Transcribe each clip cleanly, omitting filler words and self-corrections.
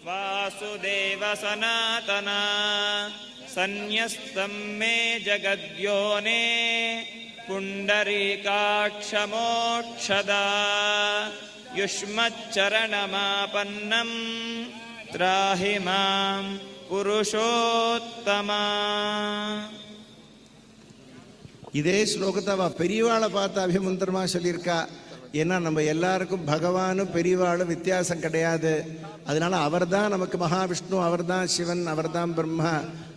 वासुदेव सनातना सन्न्यस्तं मे जगद्योने पुण्डरीकाक्षमोक्षदा युष्मच्चरणमापन्नं त्राहि मां पुरुषोत्तमा. இதே ஸ்லோகத்தை அவ பெரியவாளை பார்த்து அபிமந்திரமா சொல்லியிருக்கா. ஏன்னா நம்ம எல்லாருக்கும் பகவானும் பெரியவாளும் வித்தியாசம் கிடையாது. அதனால அவர் தான் நமக்கு மகாவிஷ்ணு, அவர் தான் சிவன், அவர் தான் பிரம்மா,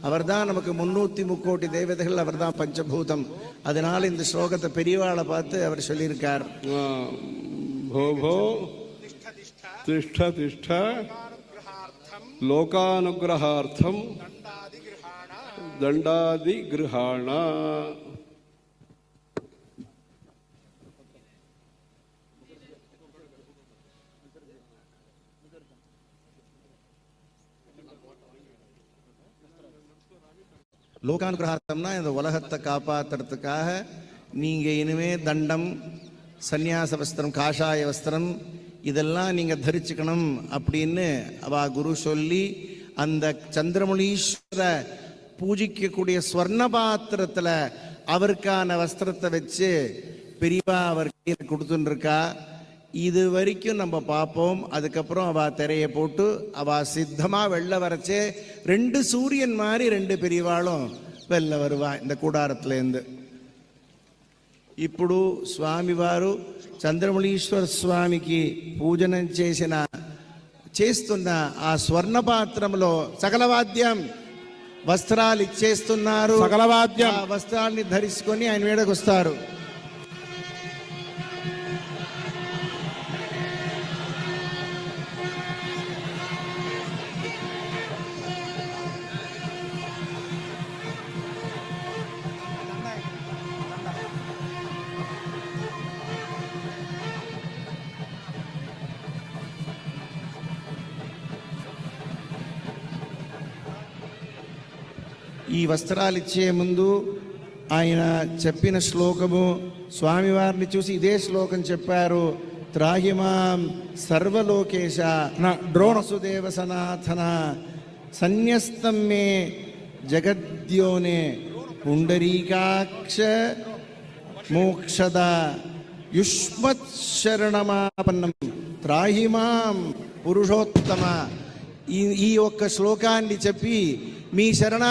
அவர் தான் நமக்கு 330 தேவதைகள், அவர் தான் பஞ்சபூதம். அதனால இந்த ஸ்லோகத்தை பெரியவாளை பார்த்து அவர் சொல்லியிருக்கார். திஷ்ட திஷ்ட லோகானுகிரகார்த்தம் தண்டாதி கிருஹாண. லோகானுகிரகார்த்தம்னா இந்த உலகத்தை காப்பாற்றுறதுக்காக நீங்கள் இனிமே தண்டம், சந்நியாச வஸ்திரம், காஷாய வஸ்திரம் இதெல்லாம் நீங்கள் தரிச்சுக்கணும் அப்படின்னு அவ குரு சொல்லி அந்த சந்திரமௌலீஸ்வர பூஜிக்கக்கூடிய ஸ்வர்ண பாத்திரத்தில் அவருக்கான வஸ்திரத்தை வச்சு பெரியவா அவர் கையில் கொடுத்துருக்கா. இது வரைக்கும் நம்ம பார்ப்போம். அதுக்கப்புறம் அவ திரையை போட்டு அவ சித்தமாக வெளில வரச்சே 2 சூரியன் மாதிரி 2 பெரியவாளும் வெளில வருவா இந்த கூடாரத்துலேருந்து. ఇప్పుడు స్వామివారు చంద్రమౌళీశ్వర స్వామికి పూజనం చేస్తున్న ఆ స్వర్ణ పాత్రంలో సకల వాద్యం వస్త్రాలు ఇచ్చేస్తున్నారు. సకల వాద్యం వస్త్రాల్ని ధరించుకొని ఆయన మీదకి వస్తారు. ఈ వస్త్రాలు ఇచ్చే ముందు ఆయన చెప్పిన శ్లోకము స్వామివారిని చూసి ఇదే శ్లోకం చెప్పారు. త్రాహిమాం సర్వలోకేశ ద్రోణసుదేవ సనాథన సన్యస్తం మే జగద్యోనే పుండరీకాక్ష మోక్షద యుష్మచ్చరణమాపన్నం త్రాహిమాం పురుషోత్తమ. ఈ ఒక్క శ్లోకాన్ని చెప్పి మీ శరణ